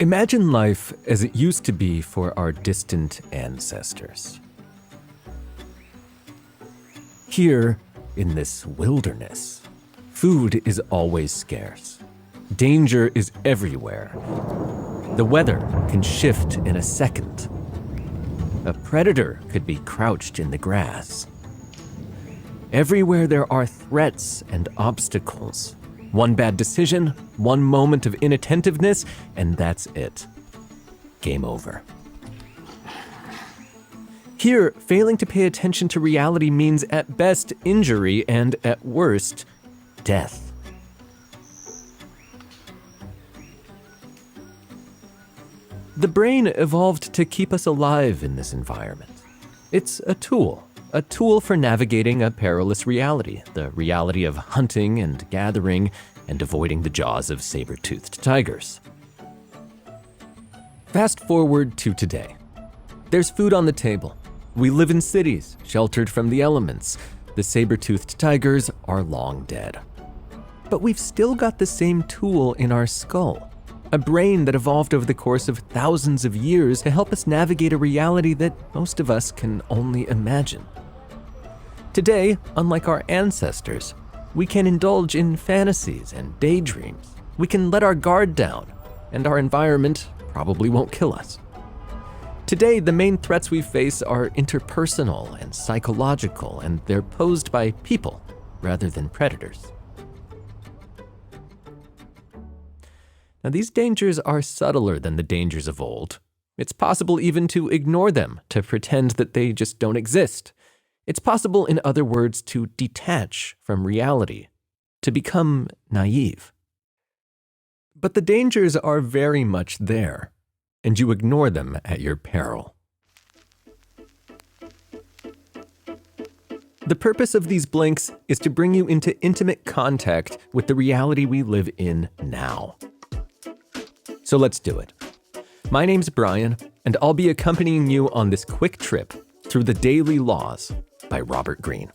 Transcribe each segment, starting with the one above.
Imagine life as it used to be for our distant ancestors. Here, in this wilderness, food is always scarce. Danger is everywhere. The weather can shift in a second. A predator could be crouched in the grass. Everywhere there are threats and obstacles. One bad decision, one moment of inattentiveness, and that's it. Game over. Here, failing to pay attention to reality means at best injury and at worst, death. The brain evolved to keep us alive in this environment. It's a tool for navigating a perilous reality, the reality of hunting and gathering and avoiding the jaws of saber-toothed tigers. Fast forward to today. There's food on the table. We live in cities, sheltered from the elements. The saber-toothed tigers are long dead. But we've still got the same tool in our skull, a brain that evolved over the course of thousands of years to help us navigate a reality that most of us can only imagine. Today, unlike our ancestors, we can indulge in fantasies and daydreams. We can let our guard down, and our environment probably won't kill us. Today, the main threats we face are interpersonal and psychological, and they're posed by people rather than predators. Now, these dangers are subtler than the dangers of old. It's possible even to ignore them, to pretend that they just don't exist. It's possible, in other words, to detach from reality, to become naive. But the dangers are very much there, and you ignore them at your peril. The purpose of these blinks is to bring you into intimate contact with the reality we live in now. So let's do it. My name's Brian, and I'll be accompanying you on this quick trip through the Daily Laws by Robert Greene.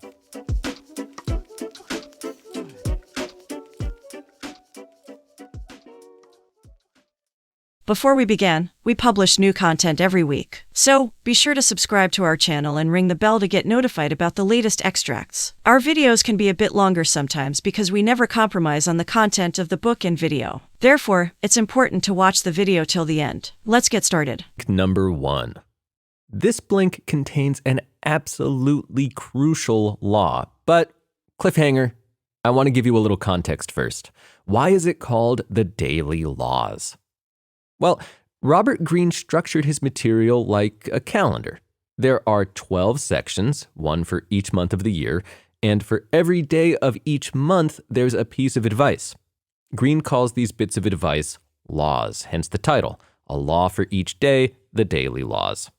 Before we begin, we publish new content every week, so be sure to subscribe to our channel and ring the bell to get notified about the latest extracts. Our videos can be a bit longer sometimes because we never compromise on the content of the book and video. Therefore, it's important to watch the video till the end. Let's get started. Number 1. This blink contains an absolutely crucial law, but cliffhanger, I want to give you a little context first. Why is it called the Daily Laws? Well, Robert Greene structured his material like a calendar. There are 12 sections, one for each month of the year, and for every day of each month, there's a piece of advice. Greene calls these bits of advice laws, hence the title, A Law for Each Day, the Daily Laws.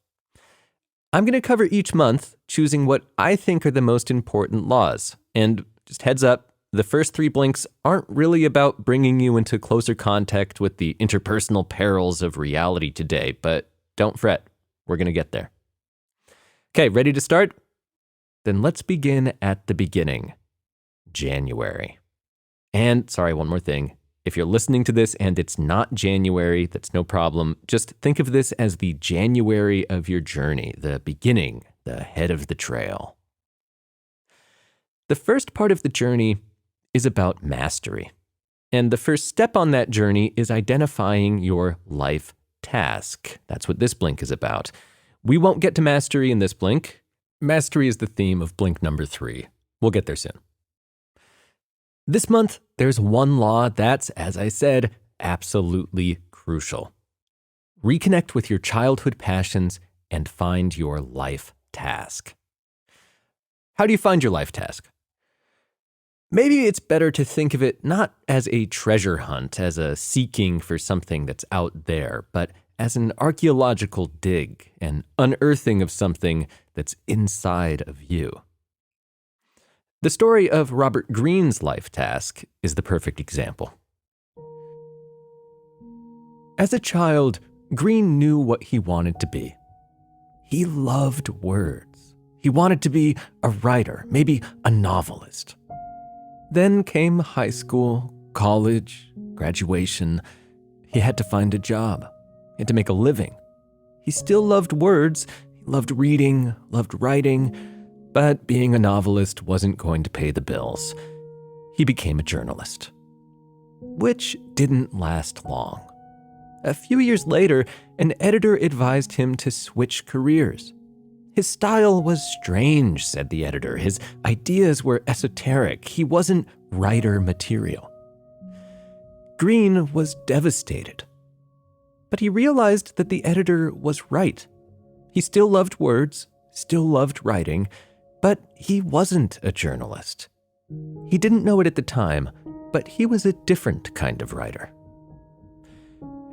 I'm going to cover each month, choosing what I think are the most important laws. And just heads up, the first 3 blinks aren't really about bringing you into closer contact with the interpersonal perils of reality today, but don't fret, we're going to get there. Okay, ready to start? Then let's begin at the beginning, January. And, sorry, one more thing. If you're listening to this and it's not January, that's no problem. Just think of this as the January of your journey, the beginning, the head of the trail. The first part of the journey is about mastery. And the first step on that journey is identifying your life task. That's what this blink is about. We won't get to mastery in this blink. Mastery is the theme of blink number 3. We'll get there soon. This month, there's one law that's, as I said, absolutely crucial. Reconnect with your childhood passions and find your life task. How do you find your life task? Maybe it's better to think of it not as a treasure hunt, as a seeking for something that's out there, but as an archaeological dig, an unearthing of something that's inside of you. The story of Robert Greene's life task is the perfect example. As a child, Greene knew what he wanted to be. He loved words. He wanted to be a writer, maybe a novelist. Then came high school, college, graduation. He had to find a job. He had to make a living. He still loved words, he loved reading, loved writing, but being a novelist wasn't going to pay the bills. He became a journalist, which didn't last long. A few years later, an editor advised him to switch careers. His style was strange, said the editor. His ideas were esoteric. He wasn't writer material. Greene was devastated. But he realized that the editor was right. He still loved words, still loved writing, but he wasn't a journalist. He didn't know it at the time, but he was a different kind of writer.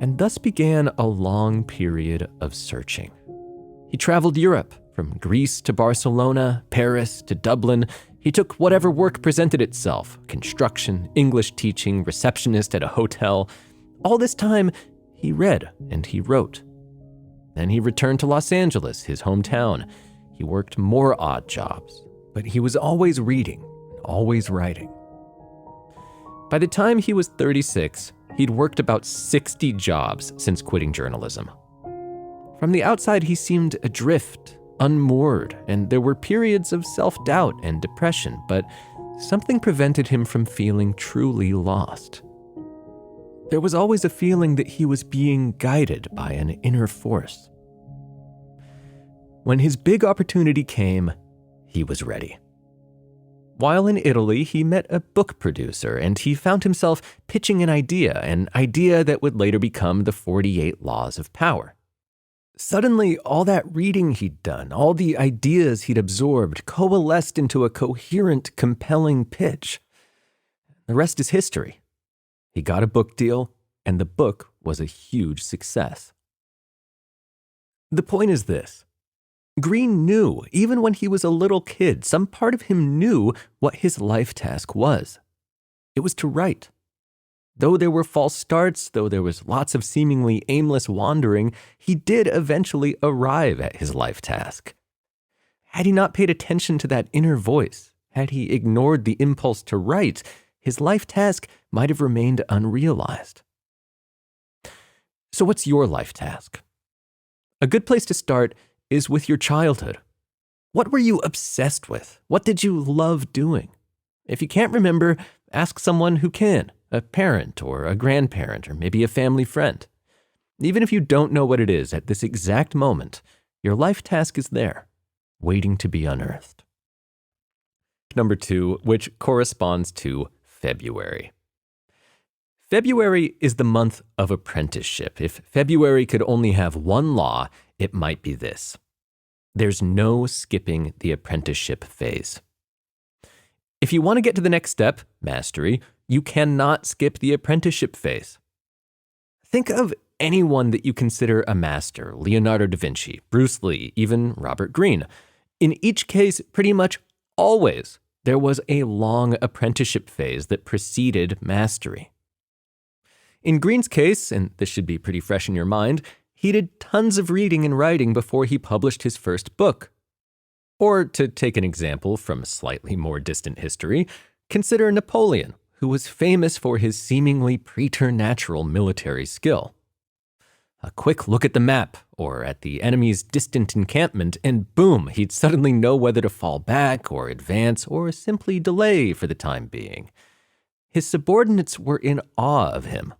And thus began a long period of searching. He traveled Europe, from Greece to Barcelona, Paris to Dublin. He took whatever work presented itself: construction, English teaching, receptionist at a hotel. All this time, he read and he wrote. Then he returned to Los Angeles, his hometown. He worked more odd jobs, but he was always reading, always writing. By the time he was 36, he'd worked about 60 jobs since quitting journalism. From the outside, he seemed adrift, unmoored, and there were periods of self-doubt and depression, but something prevented him from feeling truly lost. There was always a feeling that he was being guided by an inner force. When his big opportunity came, he was ready. While in Italy, he met a book producer, and he found himself pitching an idea that would later become the 48 Laws of Power. Suddenly, all that reading he'd done, all the ideas he'd absorbed, coalesced into a coherent, compelling pitch. The rest is history. He got a book deal, and the book was a huge success. The point is this. Greene knew, even when he was a little kid, some part of him knew what his life task was. It was to write. Though there were false starts, though there was lots of seemingly aimless wandering, he did eventually arrive at his life task. Had he not paid attention to that inner voice, had he ignored the impulse to write, his life task might have remained unrealized. So what's your life task? A good place to start is with your childhood. What were you obsessed with? What did you love doing? If you can't remember, ask someone who can, a parent or a grandparent or maybe a family friend. Even if you don't know what it is at this exact moment, your life task is there, waiting to be unearthed. Number 2, which corresponds to February. February is the month of apprenticeship. If February could only have one law, it might be this. There's no skipping the apprenticeship phase. If you want to get to the next step, mastery, you cannot skip the apprenticeship phase. Think of anyone that you consider a master: Leonardo da Vinci, Bruce Lee, even Robert Greene. In each case, pretty much always, there was a long apprenticeship phase that preceded mastery. In Greene's case, and this should be pretty fresh in your mind, he did tons of reading and writing before he published his first book. Or, to take an example from slightly more distant history, consider Napoleon, who was famous for his seemingly preternatural military skill. A quick look at the map, or at the enemy's distant encampment, and boom, he'd suddenly know whether to fall back, or advance, or simply delay for the time being. His subordinates were in awe of him.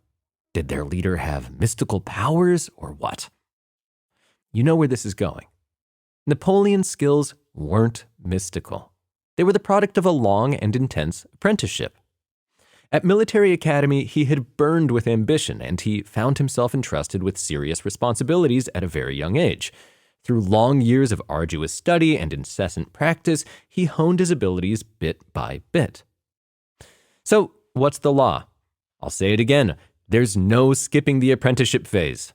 Did their leader have mystical powers, or what? You know where this is going. Napoleon's skills weren't mystical. They were the product of a long and intense apprenticeship. At military academy, he had burned with ambition, and he found himself entrusted with serious responsibilities at a very young age. Through long years of arduous study and incessant practice, he honed his abilities bit by bit. So, what's the law? I'll say it again. There's no skipping the apprenticeship phase.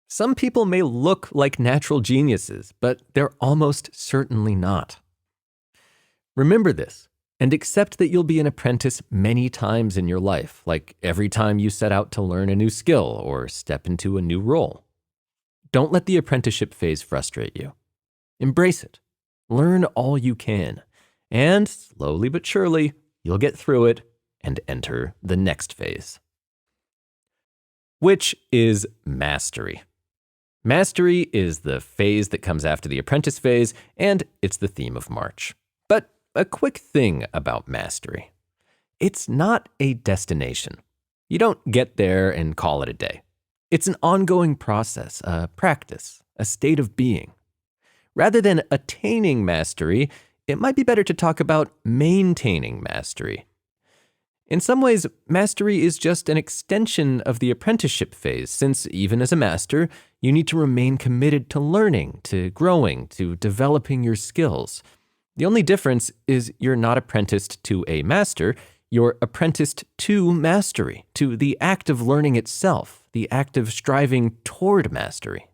Some people may look like natural geniuses, but they're almost certainly not. Remember this, and accept that you'll be an apprentice many times in your life, like every time you set out to learn a new skill or step into a new role. Don't let the apprenticeship phase frustrate you. Embrace it. Learn all you can, and slowly but surely, you'll get through it and enter the next phase, which is mastery. Mastery is the phase that comes after the apprentice phase, and it's the theme of March. But a quick thing about mastery. It's not a destination. You don't get there and call it a day. It's an ongoing process, a practice, a state of being. Rather than attaining mastery, it might be better to talk about maintaining mastery. In some ways, mastery is just an extension of the apprenticeship phase, since even as a master, you need to remain committed to learning, to growing, to developing your skills. The only difference is you're not apprenticed to a master, you're apprenticed to mastery, to the act of learning itself, the act of striving toward mastery.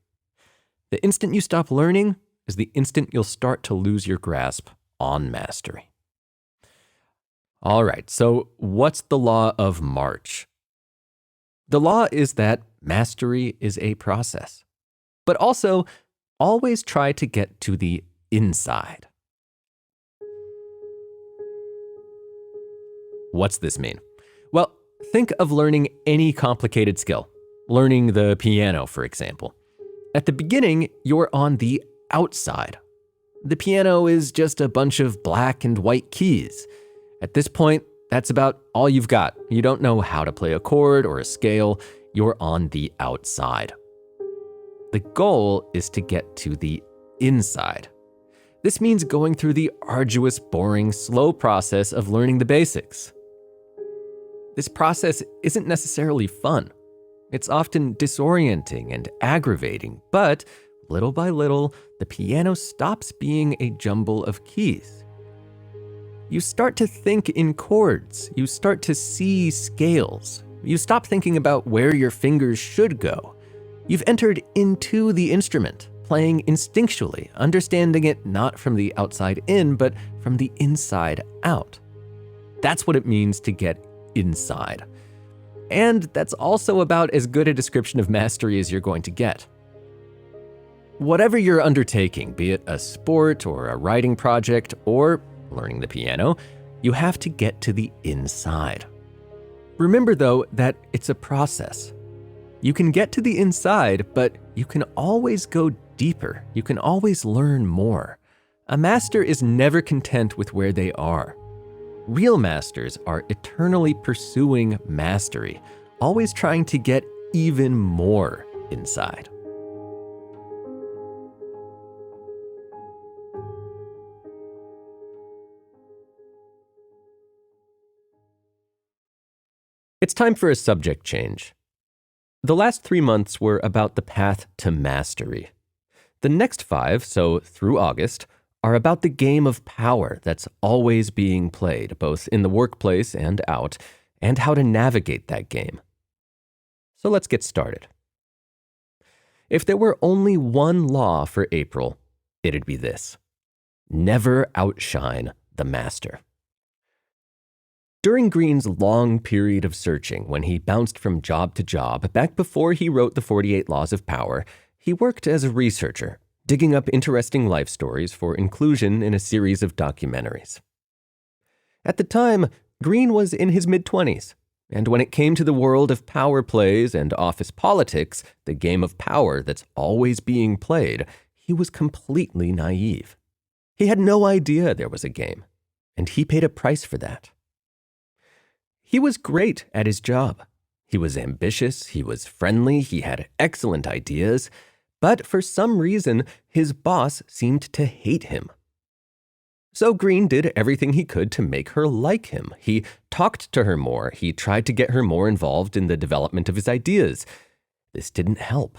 The instant you stop learning is the instant you'll start to lose your grasp on mastery. All right, so what's the law of March? The law is that mastery is a process, but also always try to get to the inside. What's this mean? Well, think of learning any complicated skill, learning the piano, for example. At the beginning, you're on the outside. The piano is just a bunch of black and white keys. At this point, that's about all you've got. You don't know how to play a chord or a scale. You're on the outside. The goal is to get to the inside. This means going through the arduous, boring, slow process of learning the basics. This process isn't necessarily fun. It's often disorienting and aggravating, but little by little, the piano stops being a jumble of keys. You start to think in chords. You start to see scales. You stop thinking about where your fingers should go. You've entered into the instrument, playing instinctually, understanding it not from the outside in, but from the inside out. That's what it means to get inside. And that's also about as good a description of mastery as you're going to get. Whatever you're undertaking, be it a sport or a writing project or learning the piano, you have to get to the inside. Remember, though, that it's a process. You can get to the inside, but you can always go deeper. You can always learn more. A master is never content with where they are. Real masters are eternally pursuing mastery, always trying to get even more inside. It's time for a subject change. The last 3 months were about the path to mastery. The next 5, so through August, are about the game of power that's always being played, both in the workplace and out, and how to navigate that game. So let's get started. If there were only one law for April, it'd be this: never outshine the master. During Greene's long period of searching, when he bounced from job to job, back before he wrote the 48 Laws of Power, he worked as a researcher, digging up interesting life stories for inclusion in a series of documentaries. At the time, Greene was in his mid-20s, and when it came to the world of power plays and office politics, the game of power that's always being played, he was completely naive. He had no idea there was a game, and he paid a price for that. He was great at his job. He was ambitious, he was friendly, he had excellent ideas, but for some reason, his boss seemed to hate him. So Greene did everything he could to make her like him. He talked to her more. He tried to get her more involved in the development of his ideas. This didn't help.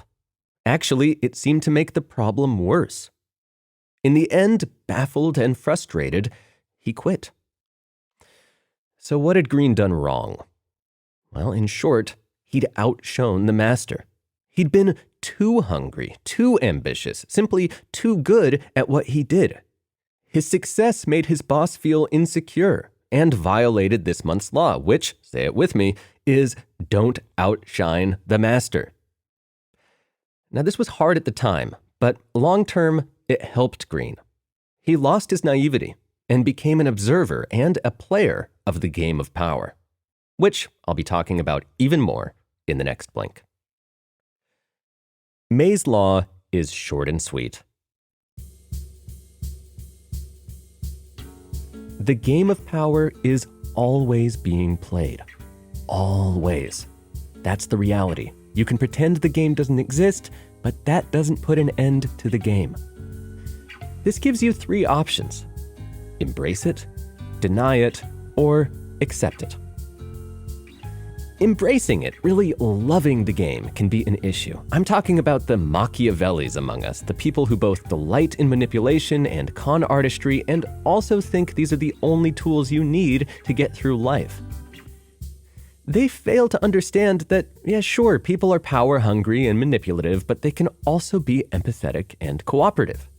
Actually, it seemed to make the problem worse. In the end, baffled and frustrated, he quit. So what had Greene done wrong? Well, in short, he'd outshone the master. He'd been too hungry, too ambitious, simply too good at what he did. His success made his boss feel insecure and violated this month's law, which, say it with me, is don't outshine the master. Now, this was hard at the time, but long-term, it helped Greene. He lost his naivety and became an observer and a player of the game of power, which I'll be talking about even more in the next blink. May's law is short and sweet. The game of power is always being played. Always. That's the reality. You can pretend the game doesn't exist, but that doesn't put an end to the game. This gives you 3 options: embrace it, deny it, or accept it. Embracing it, really loving the game, can be an issue. I'm talking about the Machiavellis among us, the people who both delight in manipulation and con artistry and also think these are the only tools you need to get through life. They fail to understand that, yeah, sure, people are power hungry and manipulative, but they can also be empathetic and cooperative.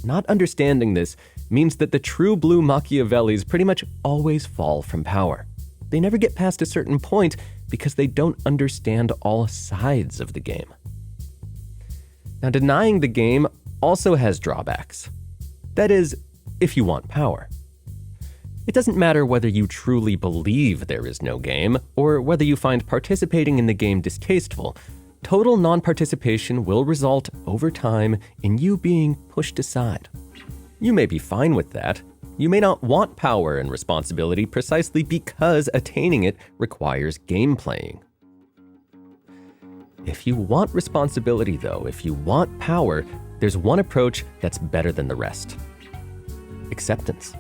Not understanding this means that the true blue Machiavellis pretty much always fall from power. They never get past a certain point because they don't understand all sides of the game. Now, denying the game also has drawbacks. That is, if you want power. It doesn't matter whether you truly believe there is no game or whether you find participating in the game distasteful. Total non-participation will result over time in you being pushed aside. You may be fine with that. You may not want power and responsibility precisely because attaining it requires game playing. If you want responsibility, though, if you want power, there's one approach that's better than the rest: acceptance.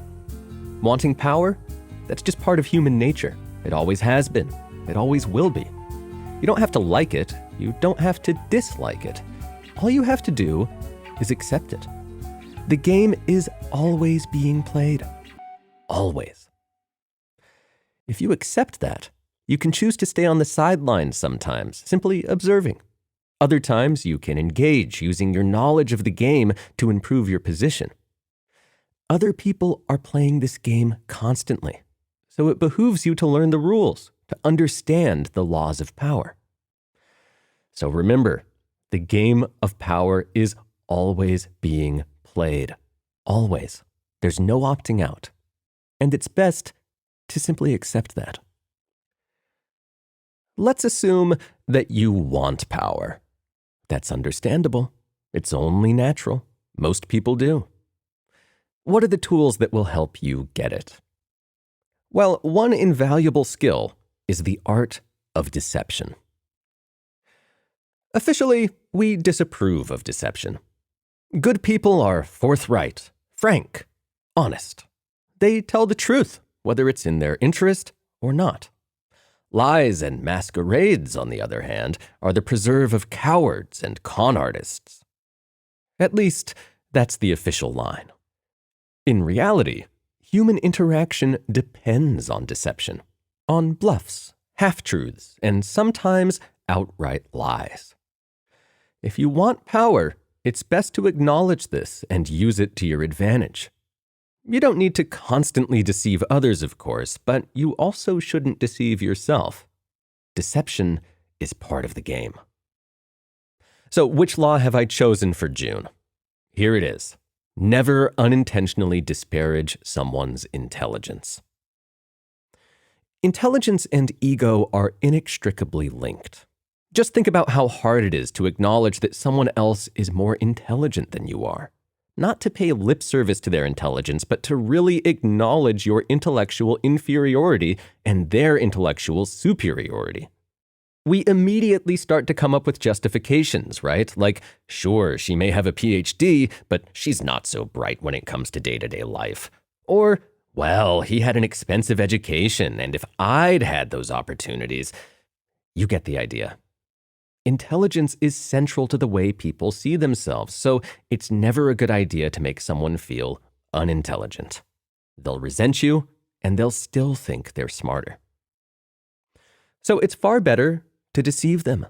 Wanting power? That's just part of human nature. It always has been. It always will be. You don't have to like it. You don't have to dislike it. All you have to do is accept it. The game is always being played. Always. If you accept that, you can choose to stay on the sidelines sometimes, simply observing. Other times, you can engage using your knowledge of the game to improve your position. Other people are playing this game constantly, so it behooves you to learn the rules, to understand the laws of power. So remember, the game of power is always being played. Always. There's no opting out. And it's best to simply accept that. Let's assume that you want power. That's understandable. It's only natural. Most people do. What are the tools that will help you get it? Well, one invaluable skill is the art of deception. Officially, we disapprove of deception. Good people are forthright, frank, honest. They tell the truth, whether it's in their interest or not. Lies and masquerades, on the other hand, are the preserve of cowards and con artists. At least, that's the official line. In reality, human interaction depends on deception, on bluffs, half-truths, and sometimes outright lies. If you want power, it's best to acknowledge this and use it to your advantage. You don't need to constantly deceive others, of course, but you also shouldn't deceive yourself. Deception is part of the game. So, which law have I chosen for June? Here it is. Never unintentionally disparage someone's intelligence. Intelligence and ego are inextricably linked. Just think about how hard it is to acknowledge that someone else is more intelligent than you are. Not to pay lip service to their intelligence, but to really acknowledge your intellectual inferiority and their intellectual superiority. We immediately start to come up with justifications, right? Like, sure, she may have a PhD, but she's not so bright when it comes to day-to-day life. Or, well, he had an expensive education, and if I'd had those opportunities, you get the idea. Intelligence is central to the way people see themselves, so it's never a good idea to make someone feel unintelligent. They'll resent you, and they'll still think they're smarter. So it's far better to deceive them.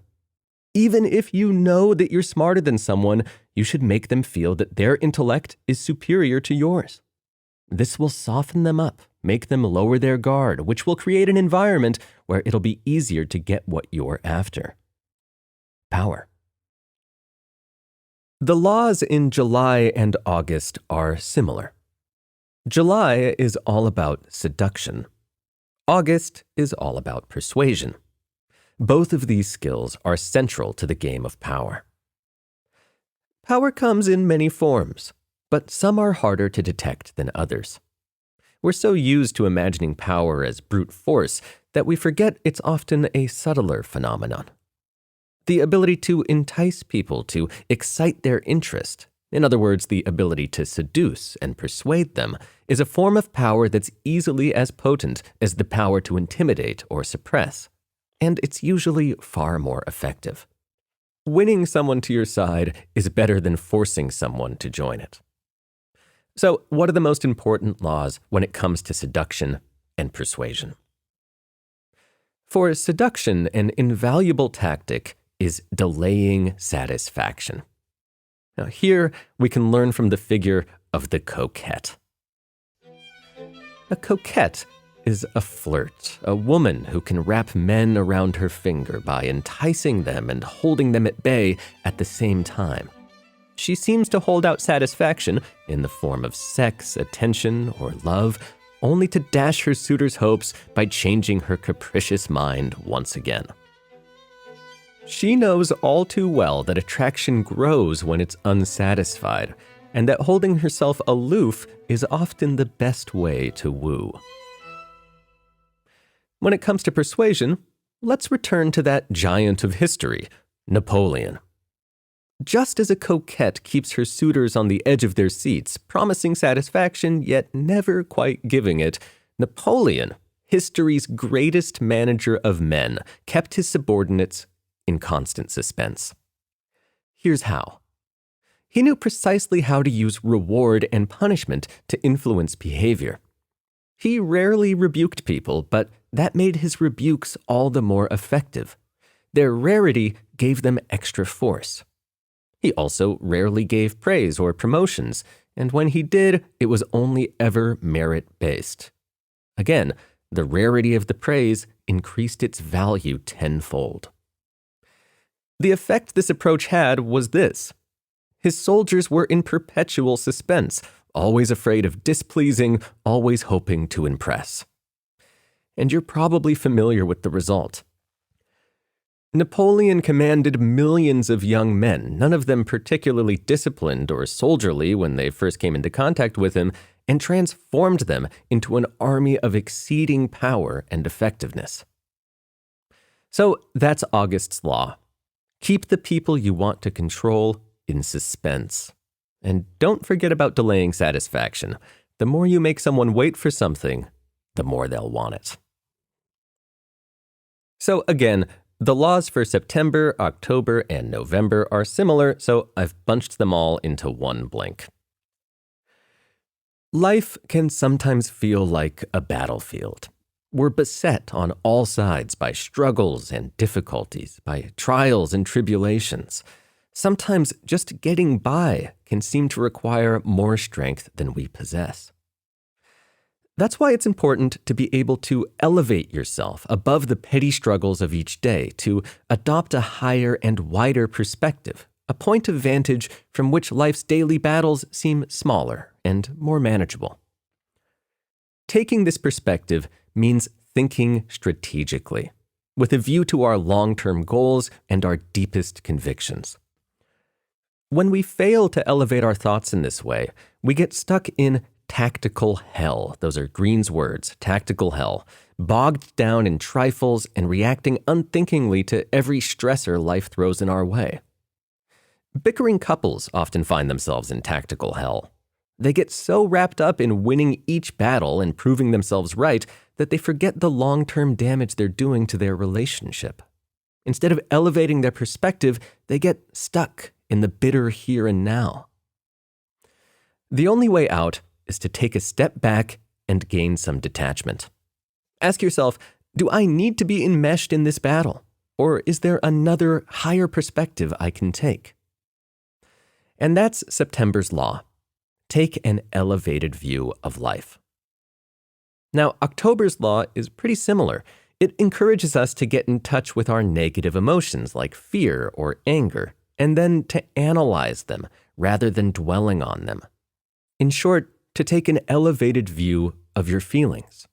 Even if you know that you're smarter than someone, you should make them feel that their intellect is superior to yours. This will soften them up, make them lower their guard, which will create an environment where it'll be easier to get what you're after. Power. The laws in July and August are similar. July is all about seduction. August is all about persuasion. Both of these skills are central to the game of power. Power comes in many forms, but some are harder to detect than others. We're so used to imagining power as brute force that we forget it's often a subtler phenomenon. The ability to entice people, to excite their interest, in other words, the ability to seduce and persuade them, is a form of power that's easily as potent as the power to intimidate or suppress, and it's usually far more effective. Winning someone to your side is better than forcing someone to join it. So, what are the most important laws when it comes to seduction and persuasion? For seduction, an invaluable tactic is delaying satisfaction. Now, here we can learn from the figure of the coquette. A coquette is a flirt, a woman who can wrap men around her finger by enticing them and holding them at bay at the same time. She seems to hold out satisfaction in the form of sex, attention, or love, only to dash her suitor's hopes by changing her capricious mind once again. She knows all too well that attraction grows when it's unsatisfied, and that holding herself aloof is often the best way to woo. When it comes to persuasion, let's return to that giant of history, Napoleon. Just as a coquette keeps her suitors on the edge of their seats, promising satisfaction yet never quite giving it, Napoleon, history's greatest manager of men, kept his subordinates in constant suspense. Here's how. He knew precisely how to use reward and punishment to influence behavior. He rarely rebuked people, but that made his rebukes all the more effective. Their rarity gave them extra force. He also rarely gave praise or promotions, and when he did, it was only ever merit-based. Again, the rarity of the praise increased its value tenfold. The effect this approach had was this. His soldiers were in perpetual suspense, always afraid of displeasing, always hoping to impress. And you're probably familiar with the result. Napoleon commanded millions of young men, none of them particularly disciplined or soldierly when they first came into contact with him, and transformed them into an army of exceeding power and effectiveness. So that's August's law. Keep the people you want to control in suspense. And don't forget about delaying satisfaction. The more you make someone wait for something, the more they'll want it. So again, the laws for September, October, and November are similar, so I've bunched them all into one blink. Life can sometimes feel like a battlefield. We're beset on all sides by struggles and difficulties, by trials and tribulations. Sometimes just getting by can seem to require more strength than we possess. That's why it's important to be able to elevate yourself above the petty struggles of each day, to adopt a higher and wider perspective, a point of vantage from which life's daily battles seem smaller and more manageable. Taking this perspective means thinking strategically, with a view to our long-term goals and our deepest convictions. When we fail to elevate our thoughts in this way, we get stuck in tactical hell. Those are Greene's words, tactical hell, bogged down in trifles and reacting unthinkingly to every stressor life throws in our way. Bickering couples often find themselves in tactical hell. They get so wrapped up in winning each battle and proving themselves right that they forget the long-term damage they're doing to their relationship. Instead of elevating their perspective, they get stuck in the bitter here and now. The only way out is to take a step back and gain some detachment. Ask yourself, do I need to be enmeshed in this battle? Or is there another higher perspective I can take? And that's September's law. Take an elevated view of life. Now, October's law is pretty similar. It encourages us to get in touch with our negative emotions like fear or anger, and then to analyze them rather than dwelling on them. In short, to take an elevated view of your feelings.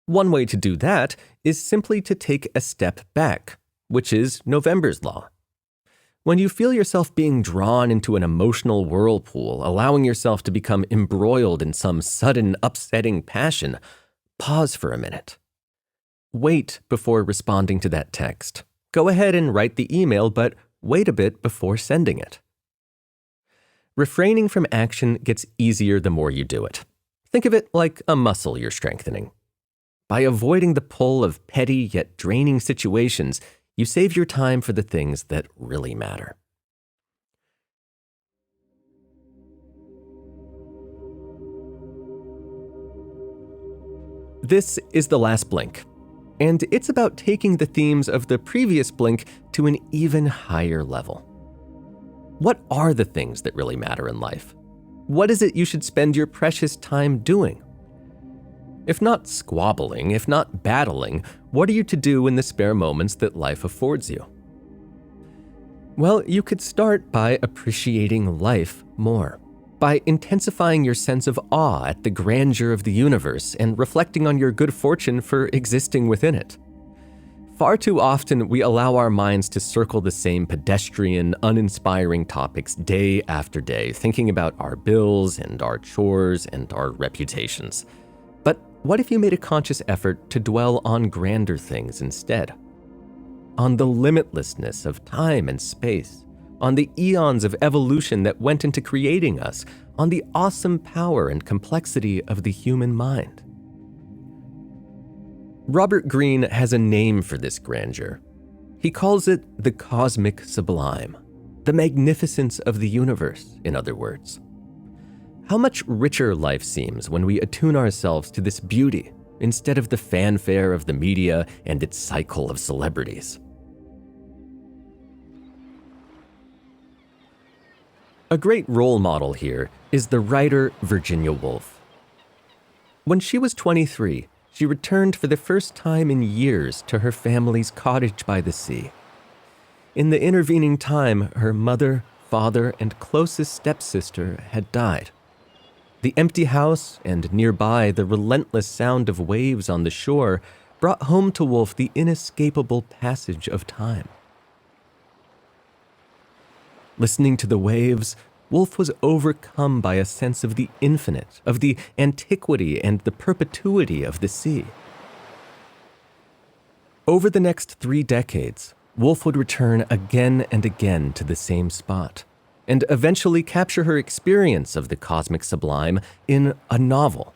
One way to do that is simply to take a step back, which is November's law. When you feel yourself being drawn into an emotional whirlpool, allowing yourself to become embroiled in some sudden, upsetting passion, pause for a minute. Wait before responding to that text. Go ahead and write the email, but wait a bit before sending it. Refraining from action gets easier the more you do it. Think of it like a muscle you're strengthening. By avoiding the pull of petty yet draining situations, you save your time for the things that really matter. This is the last blink, and it's about taking the themes of the previous blink to an even higher level. What are the things that really matter in life? What is it you should spend your precious time doing? If not squabbling, if not battling, what are you to do in the spare moments that life affords you? Well, you could start by appreciating life more, by intensifying your sense of awe at the grandeur of the universe and reflecting on your good fortune for existing within it. Far too often, we allow our minds to circle the same pedestrian, uninspiring topics day after day, thinking about our bills and our chores and our reputations. But what if you made a conscious effort to dwell on grander things instead? On the limitlessness of time and space, on the eons of evolution that went into creating us, on the awesome power and complexity of the human mind. Robert Greene has a name for this grandeur. He calls it the cosmic sublime, the magnificence of the universe, in other words. How much richer life seems when we attune ourselves to this beauty instead of the fanfare of the media and its cycle of celebrities. A great role model here is the writer Virginia Woolf. When she was 23, she returned for the first time in years to her family's cottage by the sea. In the intervening time, her mother, father, and closest stepsister had died. The empty house and nearby the relentless sound of waves on the shore brought home to Woolf the inescapable passage of time. Listening to the waves, Woolf was overcome by a sense of the infinite, of the antiquity and the perpetuity of the sea. Over the next 3 decades, Woolf would return again and again to the same spot, and eventually capture her experience of the cosmic sublime in a novel,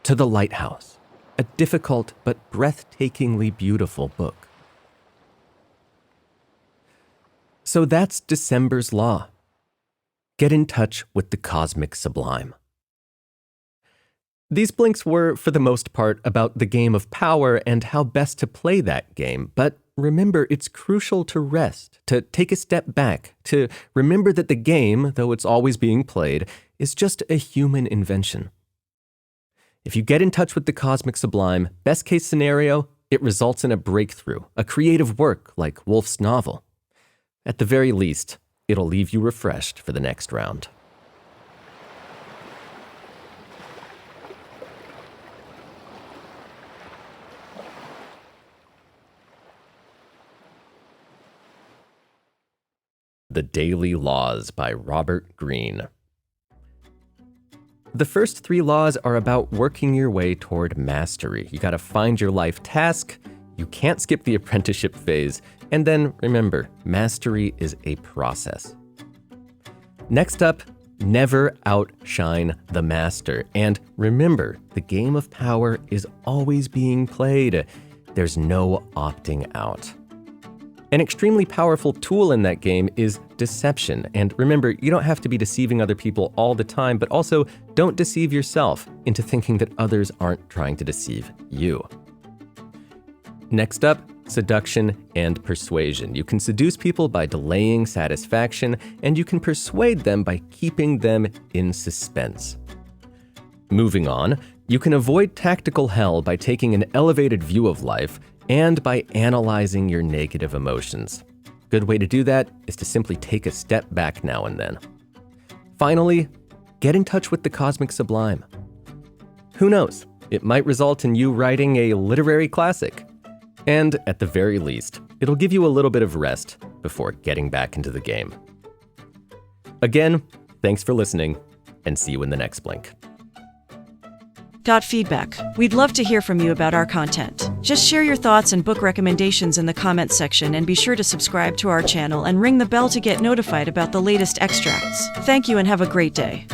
To the Lighthouse, a difficult but breathtakingly beautiful book. So that's December's law. Get in touch with the cosmic sublime. These blinks were, for the most part, about the game of power and how best to play that game, but remember, it's crucial to rest, to take a step back, to remember that the game, though it's always being played, is just a human invention. If you get in touch with the cosmic sublime, best case scenario, it results in a breakthrough, a creative work like Woolf's novel. At the very least, it'll leave you refreshed for the next round. The Daily Laws by Robert Greene. The first 3 laws are about working your way toward mastery. You gotta find your life task, you can't skip the apprenticeship phase, and then remember, mastery is a process. Next up, never outshine the master. And remember, the game of power is always being played. There's no opting out. An extremely powerful tool in that game is deception. And remember, you don't have to be deceiving other people all the time, but also don't deceive yourself into thinking that others aren't trying to deceive you. Next up, seduction and persuasion. You can seduce people by delaying satisfaction, and you can persuade them by keeping them in suspense. Moving on, you can avoid tactical hell by taking an elevated view of life and by analyzing your negative emotions. Good way to do that is to simply take a step back now and then. Finally, get in touch with the cosmic sublime. Who knows? It might result in you writing a literary classic. And at the very least, It'll give you a little bit of rest before getting back into the game. Again, thanks for listening, and see you in the next Blink. Got feedback? We'd love to hear from you about our content. Just share your thoughts and book recommendations in the comments section, and be sure to subscribe to our channel and ring the bell to get notified about the latest extracts. Thank you and have a great day.